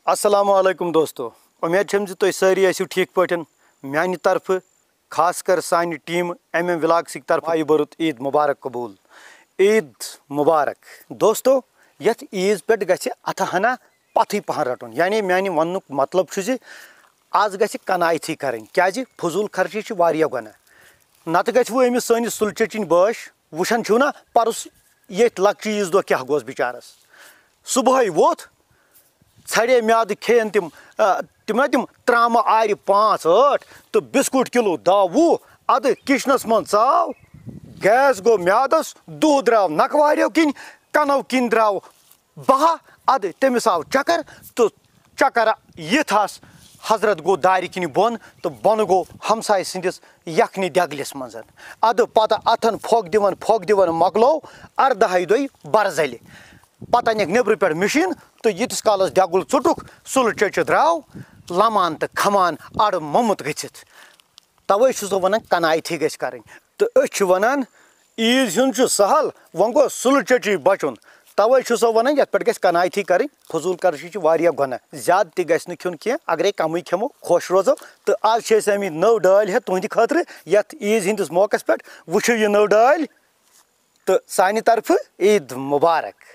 السلام علیکم دوستو امید چھم زِ تُہۍ سٲری ٲسِو ٹھیٖک پٲٹھۍ میانہِ طرفہٕ خاص کر سانہِ ٹیٖم ولاگسٕکۍ طرفہٕ آیہِ بوٚرُت عیٖد مُبارک قبوٗل عیٖد مُبارک دوستو یتھ عیٖز پٮ۪ٹھ گژھِ اتھٕ ہنا پتھٕے پہن رٹُن یعنی میانہِ وننُک مطلب چھُ زِ آز گژھِ کنایتھٕے کرٕنۍ کیازِ فضوٗل خرچی چھِ واریاہ گۄناہ نتہٕ گژھِ وۄنۍ أمِس سٲنِس سُلہٕ چچِنۍ بٲش وٕچھان چھِو نا پرُس ییٚتھۍ لۄکچہِ عیٖذ دۄہ کیاہ گوٚس بِچارس صبحٲے ووٚتھ ژھڑے میادٕ کھیٚیَن تِم ترامہٕ آرِ 5-8 تہٕ بِسکوٗٹ کِلوٗ 10-20 اَدٕ کِچنس منٛز ژاو گیس گوٚو میادس دُہ درٛاو نکہٕ واریو کِنۍ کنو کِنۍ درٛاو بہہ اَدٕ تٔمِس آو چکر تہٕ چکر یِتھ حضرت گوٚو دارِ کِنۍ بۄن تہٕ بۄنہٕ گوٚو ہمساے سٕنٛدِس یکھنہِ دٮ۪گلِس منٛز اَدٕ پتہٕ اتھن پھۄکھ دِوان مۄکلو 18 دۄہہِ برزلہِ پتہٕ انٮ۪کھ نیٚبرٕ پٮ۪ٹھ مِشیٖن تہٕ ییٖتِس کالس دٮ۪گُل ژوٚٹُکھ سُلہٕ چچہِ درٛاو لمان تہٕ کھمان اڑٕ موٚمُت گٔژھِتھ توے چھُس بہٕ ونان کنایتھٕے گژھِ کرٕنۍ تہٕ أسۍ چھِ ونان عیٖذ ہُنٛد چھُ سہل وۄنۍ گوٚو سُلہٕ چچی بچُن توے چھُسو ونان یتھ پٮ۪ٹھ گژھِ کنایتھٕے کرٕنۍ فضوٗل خرچی چھِ واریاہ گۄناہ زیادٕ تہِ گژھِ نہٕ کھیوٚن کینٛہہ اگرے کمٕے کھٮ۪مو خۄش روزو تہٕ آز چھِ أسۍ آمٕتۍ نٔو ڈٲلۍ ہٮ۪تھ تُہنٛدِ خٲطرٕ یتھ عیٖذ ہِنٛدِس موقعس پٮ۪ٹھ وٕچھِو یہِ نٔو ڈٲلۍ تہٕ سانہِ طرفہٕ عیٖد مُبارک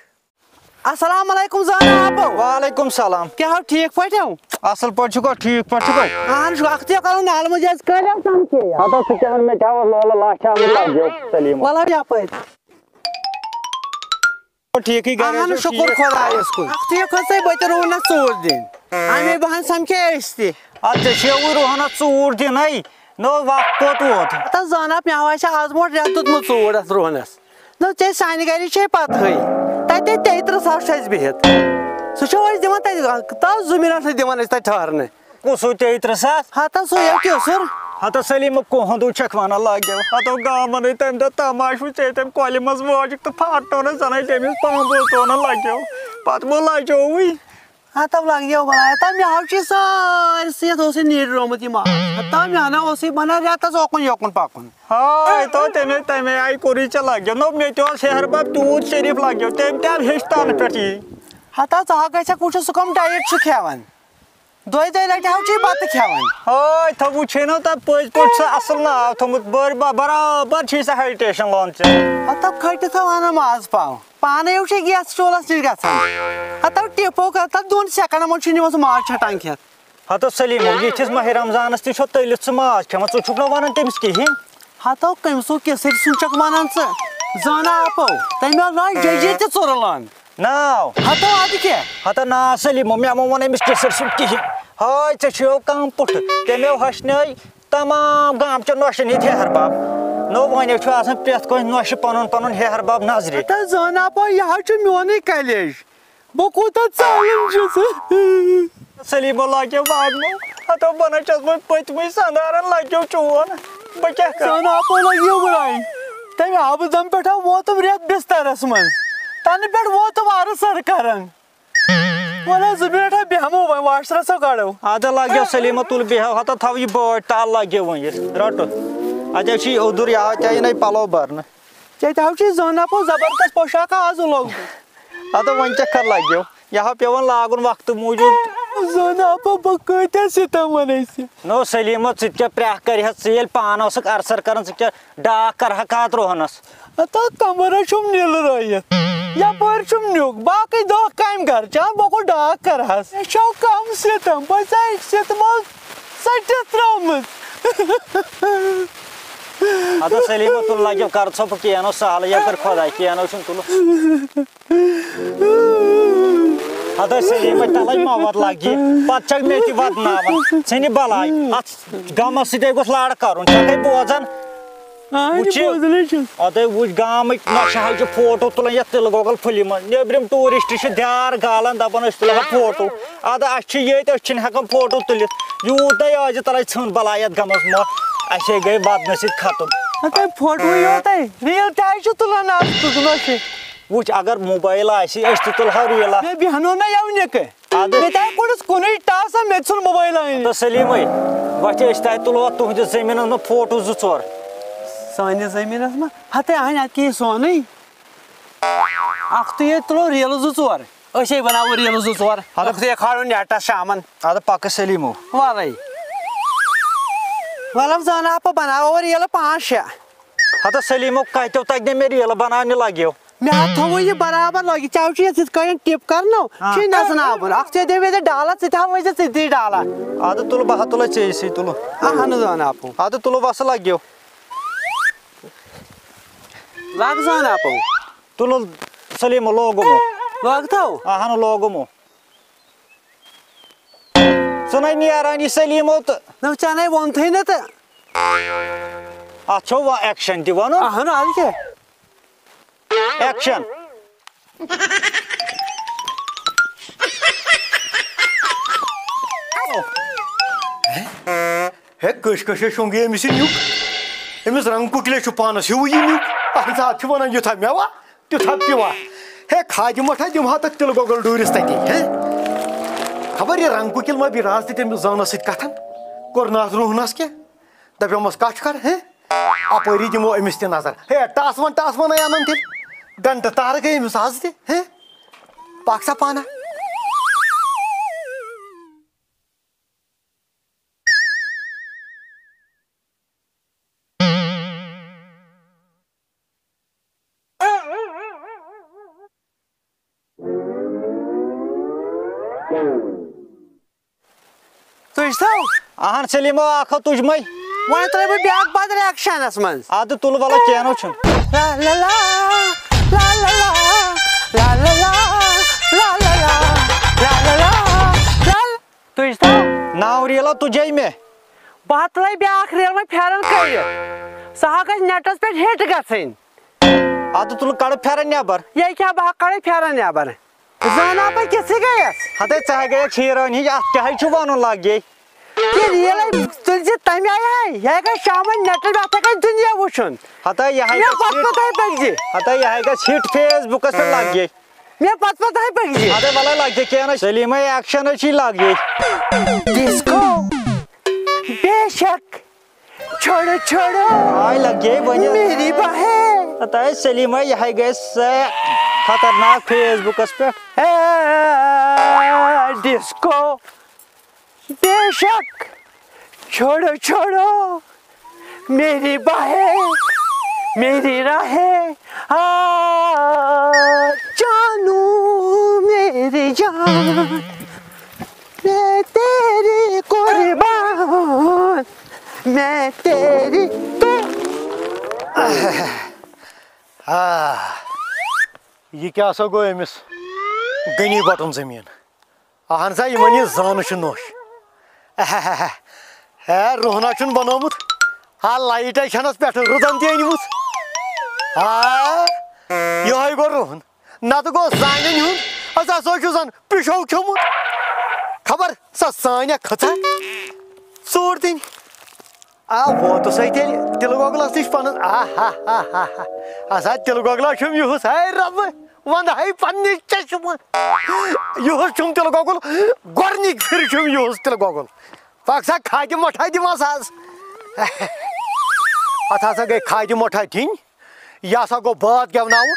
السلام علیکم جناب وعلیکم سلام کیٛاہ ہو ٹھیٖک پٲٹھۍ ہو اصل پٲٹھۍ چھُکھا ٹھیٖک پٲٹھۍ چھُکھا اہن چھُ اکھ تہِ کرو نالہٕ منٛز حظ کٔرِو سمکھے ہتو سُہ کیٛاہ مےٚ کیٛاہ لولہٕ لاچھاوُن لگیو سلیٖم وَلہٕ یپٲرۍ ٹھیٖکٕے اہن شُکر خۄدایس کُن اکھ تہِ کھٔژے بہٕ تہِ روٗنس ژوٗر دِنۍ امی بہن سمکھے أسۍ تہِ ادٕ ژےٚ چھےٚ رُہنس ژوٗر دِنٕے نوٚو وق کوٚت ووت ہتا زانب مےٚ ہا چھِ آز برونٛٹھ رٮ۪تھ دیُتمُت ژوٗر اتھ رُہنس دوٚپ ژےٚ سانہِ گرِ چھے پتہٕے تتہِ 33,000 چھُ اسہِ بِہِتھ سُہ چھُ أسۍ دِوان تتہِ تتھ زٔمیٖنس دِوان أسۍ تتہِ ٹھہرنہٕ کُس ہُہ 33,000 ہتا سُے کیُسُر ہتو سلیٖم کوہندوٗ چھکھ ونان لگیو ہتو گامنٕے تمہِ دۄہ تماشہٕ وٕچھ ژےٚ تمہِ کۄلہِ منٛز وٲجِکھ تہٕ پھاٹنوونس زنٕے تٔمِس پامبوٗز تونن لگیو پتہٕ مہ لجیووٕے ہتا لگیو بلاے ہتا مےٚ حظ چھُ سٲرسٕے یتھ اوسُے نیٖرِتھ یہِ ماز ہتا مےٚ ہنا اوسُے بنان رٮ۪تس اوکُن یوکُن پکُن ہاے تو تمے آیہِ کوٚرُے ژےٚ لگیو نو مےٚ تہِ اوس ہیہربب تیوٗت شریٖف لگیو تٔمۍ تہِ ہیٚچھ تنہٕ پٮ۪ٹھ یی ہتا ژٕ ہا گژھکھ وٕچھُن سُہ کم ڈایٹ چھُ کھٮ۪وان دۄیہِ لٹہِ حظ چھُے بتہٕ کھٮ۪وان ہاے تھو وٕچھے نہ تتھ پٔزۍ پٲٹھۍ سُہ اصل ناو تھوٚمُت برابر چھے سۄ ہیرِٹیشن لون ژےٚ ہتا کھٔٹِتھ انان ماز پاو پانے چھُے گیس چوٗلس نِش گژھان ہتا ٹِپو ہتا 2 سیکنڈن منٛز چھُ نِوان سُہ ماز چھٹان کھٮ۪تھ ہتو سلیٖمو یِتھِس ماہِ رمضانس تہِ چھو تٔلِتھ ژٕ ماز کھٮ۪وان ژٕ چھُکھ نہ ونان تٔمِس کِہینۍ ہتو کٔمۍ سُہ کِسٕر سُہ چھکھ ونان ژٕ زٲنا اپو تٔمۍ حظ لاج ججِر تہِ ژُرلان ناو ہتو ادٕ کیٛاہ ہتا نا سلیٖمو مےٚ مہ ووٚن أمِس کِسٕر سُنٛد کِہینۍ ہاے ژےٚ چھُیو کم پُٹھٕ تٔمۍ ہۄچھنٲے تمام گامچٮ۪ن نۄشن ییٚتہِ ہیہربب نو وۄنۍ چھُ آسان پرٛٮ۪تھ کٲنٛسہِ نۄشہِ پنُن پنُن ہیہربب نظرِ ہتا زٲنا اپو یہِ حظ چھُ میونُے کلیج بہٕ کوٗتاہ ژایم چھُس سلیٖمو لگیو وادمو ہتو بہٕ نہ چھس وۄنۍ پٔتمٕے سندارن لگیو چون بہٕ کیٛاہ کرٕ زٲنا اپو لگیو بلاے تمہِ آبہٕ دم پٮ۪ٹھ ووتُم رٮ۪تھ بسترس منٛز تنہٕ پٮ۪ٹھ ووتُم عرٕ کران وَلہٕ 2 مِنٹ بیٚہمو وۄنۍ واشرَسو کڑو ادٕ لگیو سلیٖمو تُل بیٚہو ہتا تھاو یہِ بٲٹۍ تل لگیو وۄنۍ رٹہٕ اتہِ چھُے اوٚدُر یہِ ژےٚ یِنَے پلو برنہٕ ژےٚ حظ چھُے زٲنا اپو زبردست پوشاکا آز لوگمُت ادٕ وۄنۍ کیٛاہ کر لگیو یہِ ہا پیوان لاگُن وقتہٕ موٗجوٗب زٲنا اپو بہٕ کۭتیاہ سِتم ونے ژےٚ نو سلیٖمو ژٕ تہِ کیٛاہ پرٛٮ۪کھ کرِہَتھ ژٕ ییٚلہِ پانہٕ اوسُکھ ارسر کران ژٕ کیٛاہ ڈاکھ کرہکھ اتھ رُہنس ہتا کمرٕ چھُم نِلرٲیِتھ یپٲرۍ چھُم نیُک باقٕے دۄہ کامہِ گرچان بہٕ کوٚت ڈاکھ کرہس مےٚ چھو کم سِتم بہٕ ژےٚ سِتمو ژٔٹِتھ ترٲومٕژ ادٕ سلیٖمو تُل لگیو کر ژھۄپہٕ کینٛہہ نو سہلٕے یپٲرۍ خۄداے کینٛہہ نو چھُنہٕ تُلُن ادٕ سلیٖمے تلے موت لگہِ پتہٕ چھکھ مےٚ تہِ ودناوان ژھٕنہِ بلاے اتھ غمس سۭتۍ گوٚژھ لڑ کرُن چھکھے بوزان ادے وٕچھ گامٕکۍ نۄشہِ حظ چھِ فوٹو تُلان یتھ تِلہٕ گۄگل پھٕلہِ منٛز نیبرِم ٹوٗرِسٹ چھِ دیار گالان دپان أسۍ تُلہو فوٹو ادٕ اسہِ چھِ ییٚتہِ أسۍ چھِنہٕ ہٮ۪کان فوٹو تُلِتھ یوٗتاہ ٲسۍ تلے ژھٕن بلاے یتھ غمس منٛز اسے گٔے ودنہٕ سۭتۍ ختم فوٹوٕے یوتٕے ریٖل تہِ حظ چھِ تُلان آز نۄشہِ وٕچھ اگر موبایل آسہِ أسۍ تہِ تُلہو ریٖلہ مےٚ بیٚہنو نہ یونِکہٕ مےٚ تہِ کوٚڑُس کُنُے ٹاسا مےٚ تہِ ژھُن موبایل تہٕ سلیٖمٕے وۄتھِ أسۍ تہِ تُلو تُہنٛدِس زٔمیٖنس منٛز فوٹو 2-4 سٲنِس زٔمیٖنس منٛز ہتے اَنہِ اَدٕ کیٛاہ سونٕے اکھ تہٕ ییٚتہِ تُلو ریٖلہٕ 2-4 أسۍ بناوو ریٖلہٕ 2-4 یہِ کھالو نیٹس شامن اَدٕ پَکہٕ سلیٖمو وَلَے وَلہٕ زٲنہٕ اَپہٕ بناوو ریٖلہٕ 5-6 ہتہٕ سلیٖمو کَتیو تَگہِ نہٕ مےٚ ریٖلہٕ بناونہِ لگیو مےٚ ہا تھوٚوُے یہِ برابر لٲگِتھ ژےٚ چھُ یَتھ یِتھ کٔنۍ ٹِپ کرنو چھُے نژناوُن اکھ ژےٚ دِمے ژےٚ ڈالا ژٕ تہِ ہا ؤسِتھ ژٕ ڈالا اَدٕ تُلہٕ بہٕ ہا تُلے ژےٚ سٕے تُلہٕ اہن حظ زٲنہٕ اَپہٕ اَدٕ تُلہٕ وَسہٕ لگیو لاگ زٲنہٕ اَپہٕ تُلہٕ سلیٖمو لوگُمو لٲگتھو اہن لوگُمو ژٕ نَے نیران یہِ سلیٖمو تہٕ نہ ژےٚ نَے ووٚنتھٕے نہٕ تہٕ اَتھ چھو وۄنۍ ایٚکشن تہِ وَنُن اہن اَدٕ کیٛاہ ایٚکشن ہے کٔش کٔشے شۄنٛگے أمِس یہِ نیُک أمِس رنٛگ کُکلے چھُ پانس ہیوٗ یہِ نیُک اہن سا اَتھ چھِ وَنان یُتھا مےٚ تیُتھا پیوا ہے کھادِ مٹھا دِمہا تَتھ تِلہٕ گۄگُل ڈوٗرِس تَتی ہے خبر یہِ رنٛگ کُکِل ما بیٚیہِ راز تہِ تٔمِس زٲنس سۭتۍ کتھن کوٚرنس روٗہنس کینٛہہ دپیومس کتھ کر ہے اپٲری دِمو أمِس تہِ نظر ہے ٹاسوَنے اَنان تیٚلہِ گنٹہٕ تارٕ گٔے أمِس آز تہِ ہے پَکھ سا پانہ تُجتھو اہن سلیٖمو اکھ ہَتھ تُجمَے وۄنۍ ترٛٲے بہٕ بیٛاکھ بدل ایٚکشنس منٛز اَدٕ تُلہٕ وَلہٕ کینٛہہ نہٕ چھُنہٕ لا لا لا لا لا لا لا لا لا لا لا لا لا تُجتھو ناو ریٖلا تُجے مےٚ بہٕ ہا ترٛٲے بیٛاکھ ریٖل وۄنۍ پھیرن کٔڑِتھ سۄ ہا گژھِ نیٹس پٮ۪ٹھ ہِٹ گژھٕنۍ اَدٕ تُلہٕ کَڑٕ پھیرن نیبر یے کیٛاہ بہٕ ہا کڑے پھیرن نیبر زٲنا بہٕ کِتھٕے گٔیَس ہتے ژٕ ہا گٔیَکھ شیٖرٲنی اَتھ کیٛاہ حظ چھُ وَنُن لگے یہِ ریٖلے تُلۍ زِ تَمہِ آیہِ یہِ گژھِ شامن نیٹس اَتھ گژھِ دُنیا وٕچھُن ہتے یہِ مےٚ پتہٕ پتہٕ پٔکزِ ہتے یہِ گژھِ ہِٹ فیس بُکس پٮ۪ٹھ لگے مےٚ پتہٕ پتہٕ پٔکزِ اَدٕ وَلے لگے کینٛہہ نہٕ سلیٖمے ایٚکشن چھُے لگے ڈِسکو بے شک چھوڑو چھوڑو آے لگے وۄنۍ میری بہن ہتے سلیٖمے یہِ گژھِ خطرناک فیس بُکس پٮ۪ٹھ ڈِسکو بے شک چھوڑو چھوڑو میری بہن میری راہیں جانو میری جان میں تیری قربان میں تیری یہِ کیٛاہ سا گوٚو أمِس غنی بٹُن زٔمیٖن اہن سا یِمن یہِ زانہٕ چھُ نوٚش ہے روہنا چھُن بنومُت ہا لایٹے چھنس پٮ۪ٹھٕ رُدن تہِ أنمٕژ یِہوے گوٚو روہن نتہٕ گوٚو سانٮ۪ن ہُنٛد ہسا چھُ زن پِشو کھیوٚمُت خبر سۄ سانیا کھٔژا ژوٗر دِنۍ ووتُس ہے تیٚلہِ تِلہٕ گۄگلس نِش پنُن ہسا تِلہٕ گۄگلا چھُم یِہُس ہے رۄبہٕ ونٛدٕ ہے پننہِ چشمہٕ یِہُس چھُم تِلہٕ گۄگُل گۄڈنِکۍ پھِرِ چھُم یِہُس تِلہٕ گۄگُل پکھ سا کھادِ مٹھا دِمس آز اتھ ہسا گٔے کھادِ مٹھا دِنۍ یہِ ہسا گوٚو بٲتھ گٮ۪وناوُن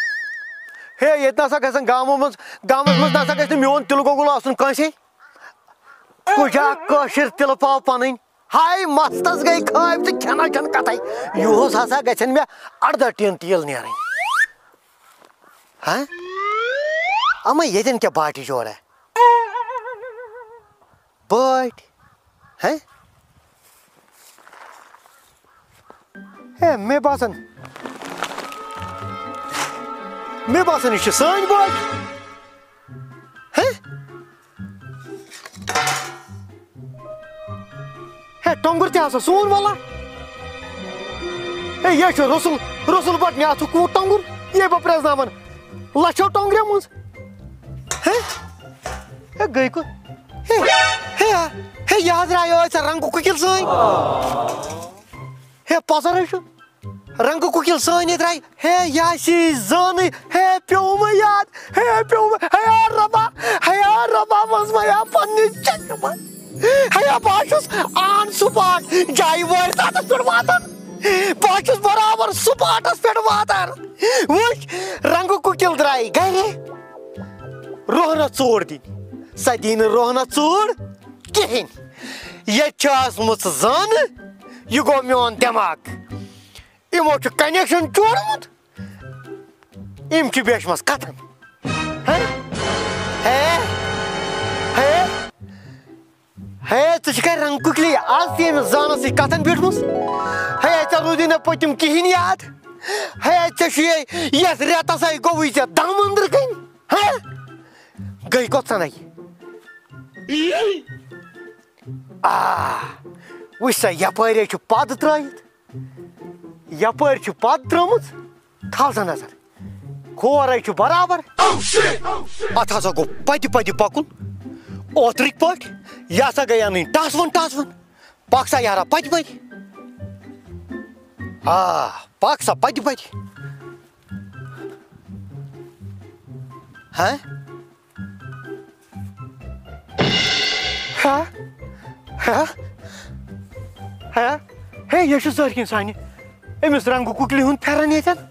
ہے ییٚتہِ نسا گژھن گامس منٛز نسا گژھِ نہٕ میون تِلہٕ گۄگُل آسُن کٲنٛسے کُجا کٲشِر تِلہٕ پاو پنٕنۍ ہاے مستس گٔے خٲب تہٕ کھٮ۪نا چھنہٕ کتھے یِہُس ہسا گژھن مےٚ 18 ٹیٖن تیٖل نیرٕنۍ اما ییٚتٮ۪ن کیٛاہ باٹہِ جورا باٹۍ ہے مےٚ باسان یہِ چھِ سٲنۍ باٹۍ ہے ٹۄنٛگُر تہِ ہسا سون والا ہے یہِ چھُ رسُل بٹ مےٚ اَتھُک کوٗت ٹۄنٛگُر یے بہٕ پرٛزناون لچھو ٹۄنٛگرٮ۪و منٛز ہے گٔے کُن ہے یہِ حظ درٛایو ژےٚ رنٛگہٕ کُکِل سٲنۍ ہے پۄزر ہے چھُ رنٛگہٕ کُکِل سٲنۍ درٛاے ہے یہِ آسی زانٕے ہے پیوٚومے یاد ہے رۄبا منٛز مے آو پننہِ چشمہٕ ہے بہٕ چھُس آن سُپاٹ جایہِ وٲرۍ تتس پٮ۪ٹھ واتان بہٕ چھُس برابر سُپاٹس پٮ۪ٹھ واتان وٕچھ رنٛگہٕ کُکِل درٛاے گرِ روہنا ژوٗر دِنۍ سۄ دی نہٕ روہنا ژوٗر کِہیٖنۍ ییٚتہِ چھِ آسمٕژ زانہٕ یہِ گوٚو میون دٮ۪ماغ یِمو چھُ کنیکشن جوڑمُت یِم چھِ بیچھمَس کتھن ژٕ چھُکھا رنگ کُکلی آز تہِ ییٚمِس زانس سۭتۍ کتھن بیٖٹھمٕژ ژےٚ روٗدی نہٕ پٔتِم کِہیٖنۍ یاد ژےٚ چھُے یتھ رٮ۪تس ہَے گوٚوُے ژےٚ دم أنٛدرٕ کَنۍ گٔے کوٚت وٕچھ سا یپٲرۍ چھُ پد ترٲیِتھ یپٲرۍ چھُ پد ترٲمٕژ تھاو سا نظر کھور چھُ برابر اتھ ہسا گوٚو پتہِ پتہِ پکُن اوترٕکۍ پٲٹھۍ یہِ ہسا گٔے انٕنۍ ٹاسوَن پک سا یارا پتہِ پتہِ پک سا پتہِ پتہِ یہِ چھُ سٲرۍکِنۍ سانہِ أمِس رنٛگہٕ کُکلی ہُنٛد پھٮ۪رن ییٚتٮ۪ن